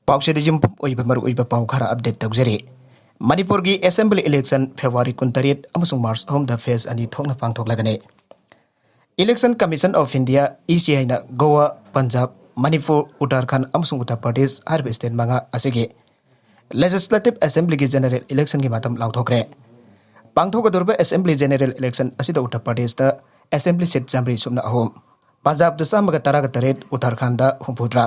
पाउसेद जुम ओइबा मरु ओइबा पाउ खरा अपडेट तौजरे मणिपुर की असेंबली इलेक्शन फेब्रुआरी 23 अमसुंग मार्च होम द फेस अनि थोकना पांगथोकलागने election commission of India ECI ना गोवा पंजाब मणिपुर उत्तराखंड अमसुंग उत्तर प्रदेश हर स्टेट मंगा असिगे लेजिस्लेटिव असेंबली की जनरल इलेक्शन की मातम लाउथोकरे पांगथोकदुरबा असेंबली जनरल इलेक्शन असिदा उत्तर प्रदेश दा असेंबली सीट जामरी सुमना अहोम पंजाब दा सामगा तरागा तरेट उत्तराखंड दा हुंफुद्रा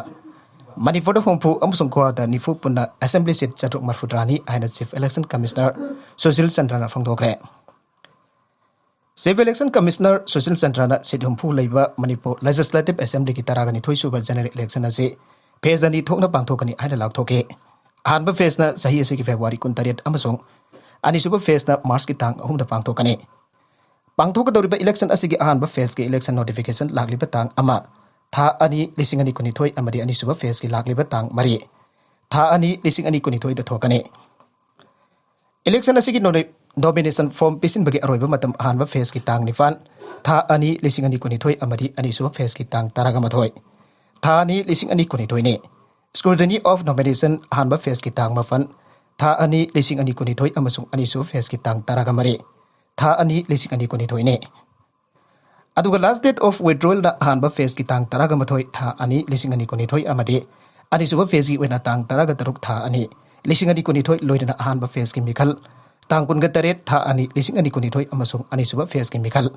मणिपुर हुंफु अमसुंग गोवा दा निफु पुन्ना असेंबली सीट चाटुक मरफुद्रानी आइना चीफ इलेक्शन कमिश्नर सुशील चंद्रना फंगथोकरे चीफ इलेक्शन कमिश्नर सुशील चंद्रना सीट हुंफु लेबा मणिपुर लेजिस्लेटिव असेंबली की तरागा निथोइ सुबा जनरल इलेक्शन असे फेज अनि थोकना पांगथोकनी आइना लाउथोके अहानबा फेज ना सही असे की फेब्रुआरी 23 अमसुंग अनिसुबा फेज ना मार्च की तांग अहुमदा पांगथोकनी पांगथोकदौरिबा इलेक्शन असिगी अहानबा फेज के इलेक्शन नोटिफिकेशन लागलिबा तांग अमा था अनि लिसिंग अनि कुनिथोइ अमदि अनिसुबा फेज की लागलिबा तांग मरी था अनि लिसिंग अनि कुनिथोइ द थोकने इलेक्शन असिगी नॉमिनेशन फॉर्म पिसिनबगी अरोइबा मतम अहानबा फेज की तांग निफान था अनि लिसिंग अनि कुनिथोइ अमदि अनिसुबा फेज की तांग तरागा मथोइ था अनि लिसिंग अनि कुनिथोइ ने स्क्रूटनी ऑफ नॉमिनेशन अहानबा फेज की तांग मफन था अनि लिसिंग अनि कुनिथोइ अमसुंग अनिसुबा फेज की तांग तरागा मरी था अनि लिसिंग अनि कुनिथोइ ने अदुगा लास्ट डेट ऑफ विड्रॉल दा अहानबा फेज की तांग तरागा मथोइ था अनि लिसिंग अनि कुनिथोइ अमदि अनिसुबा फेज की वेना तांग तरागा तरुक था अनि लिसिंग अनि कुनिथोइ लोइदना अहानबा फेज की मिखल तांग कुनगा तरेट था अनि लिसिंग अनि कुनिथोइ अमसुंग अनिसुबा फेज की मिखल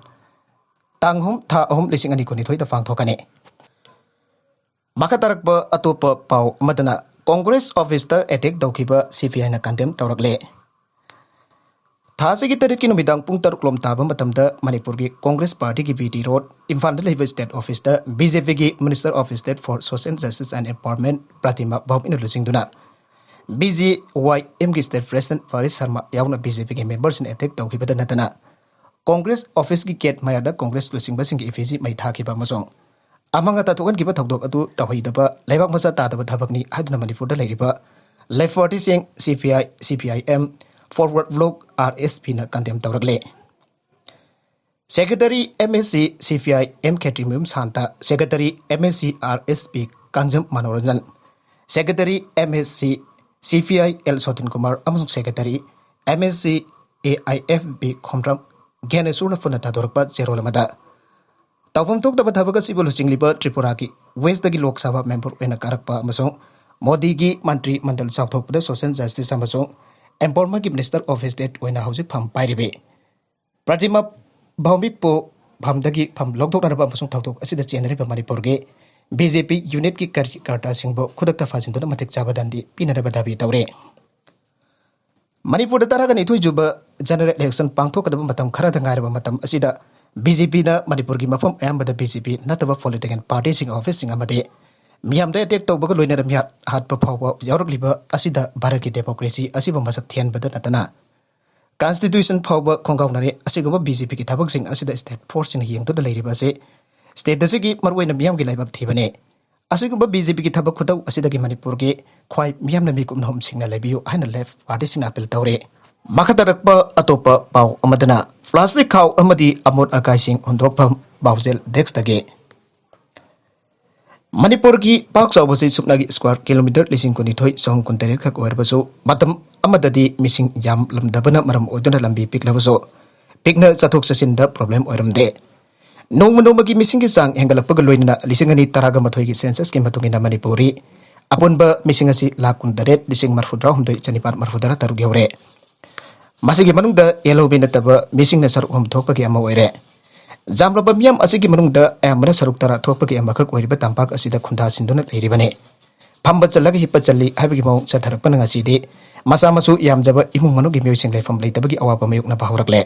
तांग हम था अहम लिसिंग अनि कुनिथोइ दा पांगथोकने मखतरक अतोप पाउ मदना कांग्रेस ऑफिस दा अटैक दौखिबा सीपीआई ना कंडेम तौरकले थासे की तरीक की नुमिदांग पुंग तरुक लोम ताबा मतमदा मणिपुर की कांग्रेस पार्टी की बीटी रोड इम्फाल दा लेबा स्टेट ऑफिस दा बीजेपी की minister of state for social justice and empowerment Pratima भावइन लुसिंगदुना बीजेवाईएम की स्टेट प्रेसिडेंट फारिस शर्मा याउना बीजेपी के मेंबर्स ने अटैक तौखिबदा नतना कांग्रेस ऑफिस की गेट मायादा कांग्रेस लुसिंगबसिंग की इफिजी मै थाखिबा मसोंग अमंगा ताथोगन की थौदोक अदु तौहिदबा लेबाक मसा तादबा थबकनी हादना मणिपुर दा लेरिबा लेफ्ट पार्टी सिंग सीपीआईएम फॉरवर्ड ब्लॉक आरएसपी ना कंडेम तौरकले secretary MSC CPIM Kshetrimayum Shanta secretary MSC RSP कांजम Manoranjan secretary MSC CPI L Sotin Kumar अमसुंग secretary MSC AIFB Khomdram Gyaneshwar फुना तादोरकपा जेरोलमदा तौफम थोकदबा थबक सिबुल चिंगलिबा त्रिपुरा की वेस्ट की लोकसभा मेंबर ओइना कारकपा अमसुंग मोदी की मंत्री मंडल चाउथोकपदा सोशल जस्टिस अमसुंग एम्पावरमेंट की मिनिस्टर ऑफ स्टेट ओइना हौजिक फम पाइरिबे प्रतिमा भावमिकपो फमदगी फम लौथोकनरबा अमसुंग थौथोक असिदा चेनरिबा मणिपुर के बीजेपी यूनिट की कार्यकर्ता सिंहबो खुदकता फाजिनदुना मतिक चाबदांदी पिनरबा दाबी तौरे मणिपुर तरागा निथुइ जुबा जनरल इलेक्शन पांगथोकदबा मतम खरादा ngairaba matam asida बीजेपी ना मणिपुर की मफम अयंबदा बीजेपी नतबा पॉलिटिकल पार्टी सिंग ऑफिस सिंग अमदे मियामदा अटैक तौबगा लोइनर मिया हातपा फावबा यावरकलिबा असिदा भारत की डेमोक्रेसी असिबा मसक थियनबदा नतना कॉन्स्टिट्यूशन फावबा खोंगावनरे असिगुबा बीजेपी की थबक सिंग असिदा स्टेट फोर्स सिंग यंगतुदा लेरिबा से स्टेट दसिगी मरवैना मियाम की लाइबक थिबने असिगुबा बीजेपी की थबक खुतौ असिदा की मणिपुर के ख्वाइ मियामना मिकुम नहम सिंगना लेबियो हाना लेफ्ट पार्टी सिंग अपील तौरे मखतरकपा अतोपा पाउ अमदना प्लास्टिक खाउ अमदी अमोट अकाइसिंग हुंदोकफम बाउजेल डेक्स तगे मणिपुर की पाक चौबसे सुपनागी स्क्वायर किलोमीटर लिसिंग कुनिथोइ सौं कुंतरेट खक ओरबसो मतम अमददी मिसिंग याम लमदबना मरम ओदुना लंबी पिकलबसो पिकना चथोक चसिनदा प्रॉब्लम ओरमदे नोंग की मिसिंग की सांग हेंगलपग लोइना लिसिंग अनि तरागा मथोइ की सेंसस के मतुगिना मणिपुरी अपुनबा मिसिंग असि लाख कुंतरेट लिसिंग मरफुद्रा हुंदोइ चनिपार मरफुद्रा तरुग यौरे मसिगी मनुंगदा एलओबी नतबा मिसिंग न सरुक हम थोकपगी अमा ओइरे जामलबा मियाम असिगी मनुंगदा अयमना सरुक तरा थोकपगी अमखक ओइरिबा तंपाक असिदा खुंदा सिंदुना लेरिबने फंबा चलग हिप्पा चल्ली हाबिगी मौ चथरकपन ngasiदी मसा मसु यामजबा इमुंग मनुगी म्यूसिंग लाइफम लेतबगी अवाबा मयुकना बाहुरकले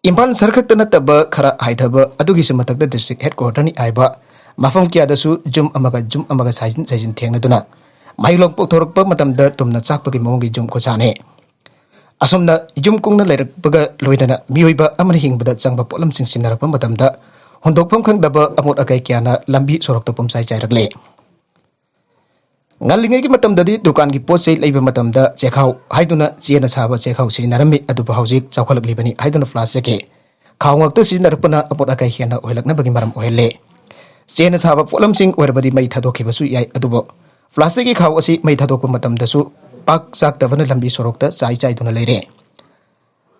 इम्फाल सरखत नतबा खरा हाइथबा अदुगी सुमतकदा डिस्ट्रिक्ट हेडक्वार्टर नि आइबा मफम कियादसु जुम अमगा साइजिन साइजिन थेंगनदुना माइलोंग पोथोरकपा मतमदा तुमना चाकपगी मौंगी जुम खोचाने असमना जुम कुंगना लेरकपगा लोइदना मियोइबा अमन हिंगबदा चंगबा पोलम सिंसिनरकपा मतमदा होंदोकफम खंगदबा अमोट अकाई कियाना लंबी सोरकतो पमसाई चाइरकले ngalingay ki matamdadi dukan ki pot sei leiba matamda chekhaw haiduna chena saba chekhaw sinarami aduba hojik chawkhalak haiduna flash seke khawngak ta sinarpana apot akai hiana oilakna bagi maram oile chena saba polam sing orbadi mai thadokhibasu yai adubo Plastic ki khau asi mai thadok matam dasu pak sak tabana lambi sorok ta chai chai duna leire.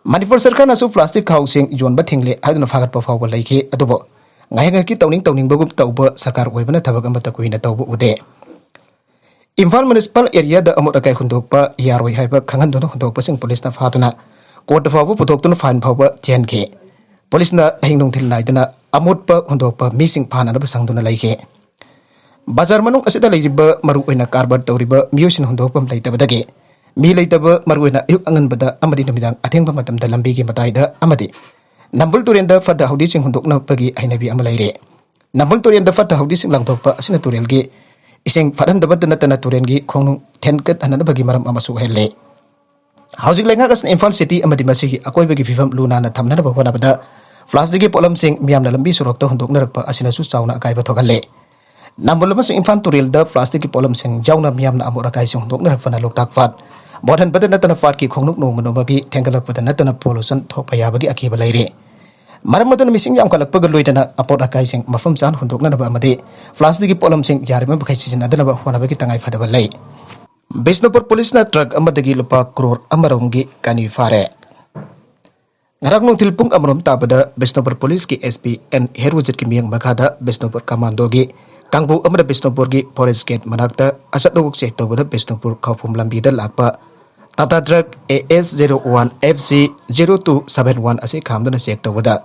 Manipur sarkar nasu plastic khau sing yon ba thingle aduna phagat pa phawba leike adubo ngai ki tawning bagum tawba sarkar oibana thabak amata kuina tawba ude. Imphal municipal area da amot akai hundokpa yaroi haiba khangan dono hundokpa sing police na fatuna court phawba puthok tun fine phawba chen ke. Police na hingnong thil naidana amot pa hundokpa missing phana na basang duna leike. Bazar manung asida leiriba maru oina karbar tawriba miosin hundokpam leitabadagi mi leitaba maru oina ayuk angan bada amadi namidang athengba matamda lambi gi mataida amadi Nambul turenda fada haudi sing hundokna pagi ainabi amalaire. Nambul turenda fada haudi sing langthokpa asina turel gi ising fadan dabat natana turen gi khongnung thenkat anana bagi maram amasu helle. Housing lenga kas Imphal city amadi masigi akoi bagi fifam luna na thamna ba hona bada plastic gi polam sing miamna lambi surokta hundokna rakpa asina su chauna akai ba thogalle. Nambul masing Imphal turel da plastic gi polam sing jauna miamna amora kai sing hundokna rakpa na loktak fat bodhan bada natana fat ki khongnuk no manobagi thengalak bada natana pollution thopa yabagi akiba leire. Maram matun missing yang kalak pagal loidana apot akai sing mafam san hundokna na ba amade plastic gi polam sing yarima bakai sijan adana ba hona bagi tangai fadaba lei. Bisnupur police na truck amadagi lupa crore amaronggi kani fare. Ngarang nung tilpung amarom tabada Bisnupur police ki SP and Herwujit ki miyang makada Bisnupur commando gi kangbu amada Bisnupur gi forest gate manakta asat doguk sek tabada Bisnupur khawpum lambi da lakpa Tata truck AS01 FC0271 ase khamdana sek tabada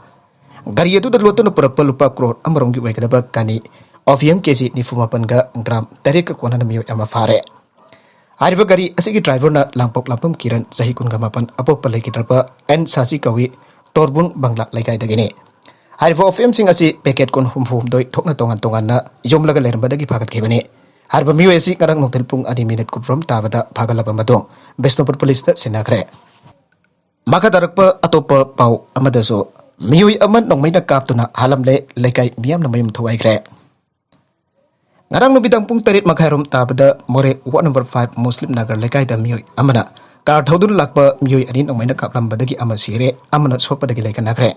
gari itu darloto no purappa lupa crore amaronggi waikadaba kani OVM kesi ni fumapan ga gram tarik kwana na miyo ama fare. Hariba gari asigi driver na langpok lampam kiran sahi kun gamapan apok palai kitarpa N sasi kawi torbun bangla laikai dagini. Hariba OVM sing asi paket kun hum doi thokna tongan na jom laga leramba dagi phagat kebani. Hariba miyo esi ngarang nong telpung ani minute kuprom tabada phagalaba madong Bisnupur police ta sinakre. Maka darakpa atopa pau amadaso miyo aman nong may nakaptuna halamle laikai miyam na mayum thuwai kre. Ngarang nubidang pung tarit maghairom tabada more ward number 5 Muslim Nagar lekai da miyoy amana kar thaudun lakpa miyoy anin nongmay nakaplam badagi ama sire amana sokpa dagi laikan nakre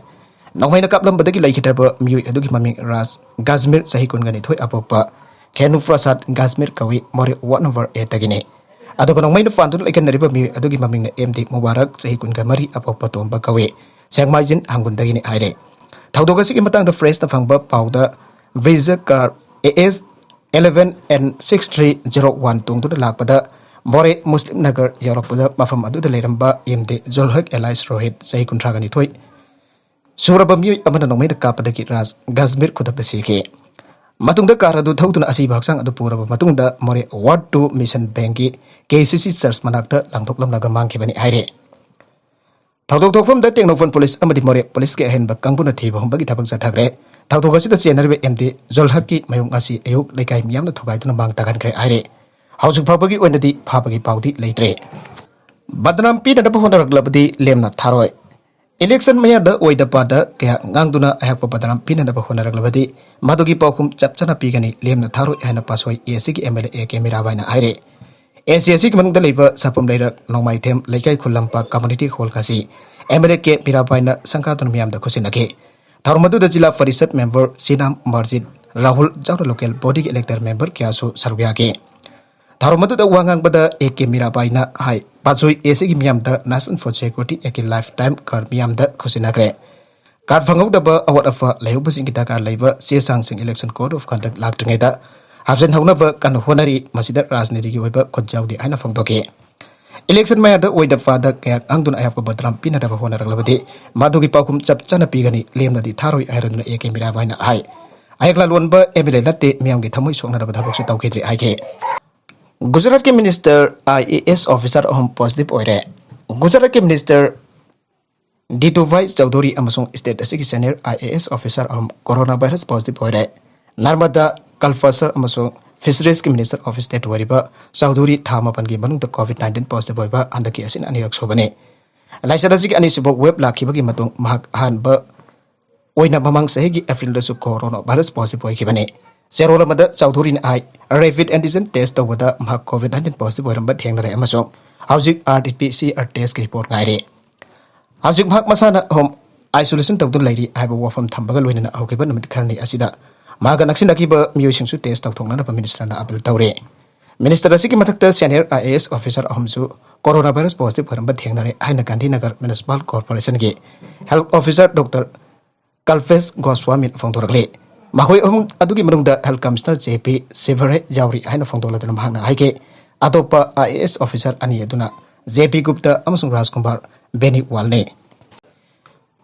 nongmay nakaplam badagi laikitarba miyoy adugi maming Ras Gazmir sahikun gani thoy apokpa Khenu Prasad Gazmir kawi more ward number 8 dagini adugo nongmay na fandun laikan nariba miyoy adugi maming na MD Mubarak sahikun gamari apokpa tomba kawi sengmajin hanggun dagini aire thaudogasi ki matang da fresh na phangba pauda visa car AS 11 and 6301 tung tu lakpada more Muslim Nagar yarakpada mafam adu daleramba MD Zolhak Elias Rohit sahi kuntragani thoi suraba miyoy amana nongmay nakapada ki Ras Gazmir kudak da sike matungda karadu thauduna asi baksang adu puraba matungda more Ward 2 Mission Bank KCC Church manakta langthoklam naga mangkhibani aire thaudok thokfam da Technophone police amadi more police ke ahenba kangpuna thiba humbagi thabak sathagre Thaudogasi da chenarbe MD Zolhaki mayung asi ayuk lekai miyam na thugai tuna mang tagan kre aire hausuk phabagi oinadi phabagi paudi leitre badnam pi na hona raglabadi lemna tharoi election maya da oida pada kaya ngangduna ayakpa badnam pi na hona raglabadi madugi paukhum chapchana pigani lemna tharoi haina pasoi AC ki MLA AK Mirabaina aire ACC ki manung da leiba sapam leira nongmai them leikai khulampa community hall kasi MLA K Mirabaina sangkatun miyam da khusinake Tharmadu da Jila Parisad member Sinam Marjid Rahul Jawra local body elector member Kyasu Sarwyake. Tharmadu da wangang bada AK Mirabaina hai pasoi AC ki miyam da National for Security AK lifetime kar miyam da khusinakre. Kar phangau da ba award afa layuba sing kita kar laiba sesang sing election code of conduct laktringai da habsen hauna ba kan honari masida rajniti ki oiba khotjaudi aina phangdoke. Election maya da oida fada kaya angdun ayap ko badram pinada ba hona raglabadi madugi paukum chapchana pigani lemna di tharoi ayraduna AK Mirabaina hai ayakla lonba MLA latte miyam gi thamoi sokna da badhabok si tawkhidri aike Gujarat ke minister IAS officer home positive oire Gujarat ke minister Dito Vice Chaudhary amasung state asigi senior IAS officer home coronavirus positive oire Narmada Kalfasar amasung Fisheries Minister of State wariba Chaudhary thamapan gi manung da COVID-19 positive oiba andaki asin anirak sobane laisarasi ki anisibok web lakhibagi matung mahak hanba oina mamang sahigi April da su coronavirus positive oikibane serola mada Chaudhary na ai rapid antigen test tawada mahak COVID-19 positive oiramba thengnare amasung hauzik RT-PCR test report ngaire hauzik mahak masana home isolation tawdun lairi aiba wafam thambaga loinana aukiba namit kharni asida Maga naksin akiba miyosing su test tawthongna na minister na apel tawre Minister asigi mathakta senior IAS officer ahumsu coronavirus positive karamba thengnare haina Gandhinagar Municipal Corporation gi health officer Dr. Kalfes Goswami phongdorakle mahoi ahum adugi manungda health commissioner JP Severe Yauri haina phongdoladana mahana haike atopa IAS officer ani aduna JP Gupta amasung Rajkumar Beni Walne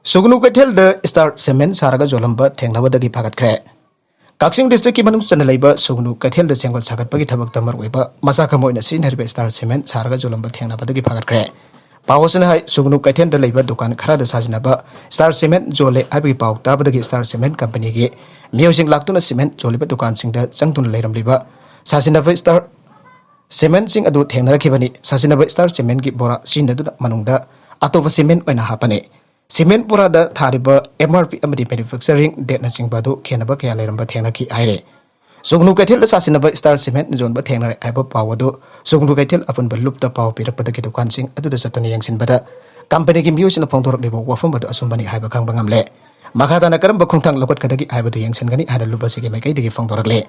Sugnu Kaithel the Star Cement Saraga Jolamba thengnabadagi phagatkre Kaksing district ki manung chana leiba Sugnu Kaithel the Sengol sagatpagi thabak tamar oiba masaka moina sinherbe Star Cement Saraga Jolamba thengnabadagi phagatkre Pawosana hai Sugnu Kaithel the leiba dukan khara da sajinaba Star Cement jole abi paw tabadagi Star Cement company gi miosing laktuna cement joliba dukan singda changtun leiramliba sajinaba Star Cement sing adu thengnarakibani sajinaba Star Cement gi bora sinaduna manungda atopa cement oina hapane Cement pura da thariba MRP amadi manufacturing date na singbadu khenaba kya leiramba thengnaki aire Sugnu Kaithel sasinaba Star Cement jonba thengnare aiba pawadu Sugnu Kaithel apun balupta paw pirakpada ki dukan sing adu da satani yangsinbada company gi miusina phongdorak libo wafam badu asumbani haiba khangba ngamle makhata na karamba khungthang lokot kadagi aibadu yangsingani hada lubasi gi maikai digi phongdorak le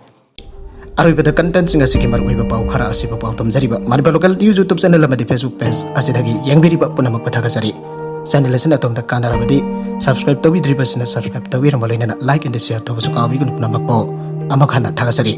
Arubada content sing asigi marwaiba paw khara asiba paw tamjariba Manipal local news YouTube channel amadi Facebook page asidagi yangbiriba punamak pathagasari channel asina tomda kanarabadi subscribe tawidribasina subscribe tawirama loinana like and share tawsu kawigun punamak po amakhana thagasari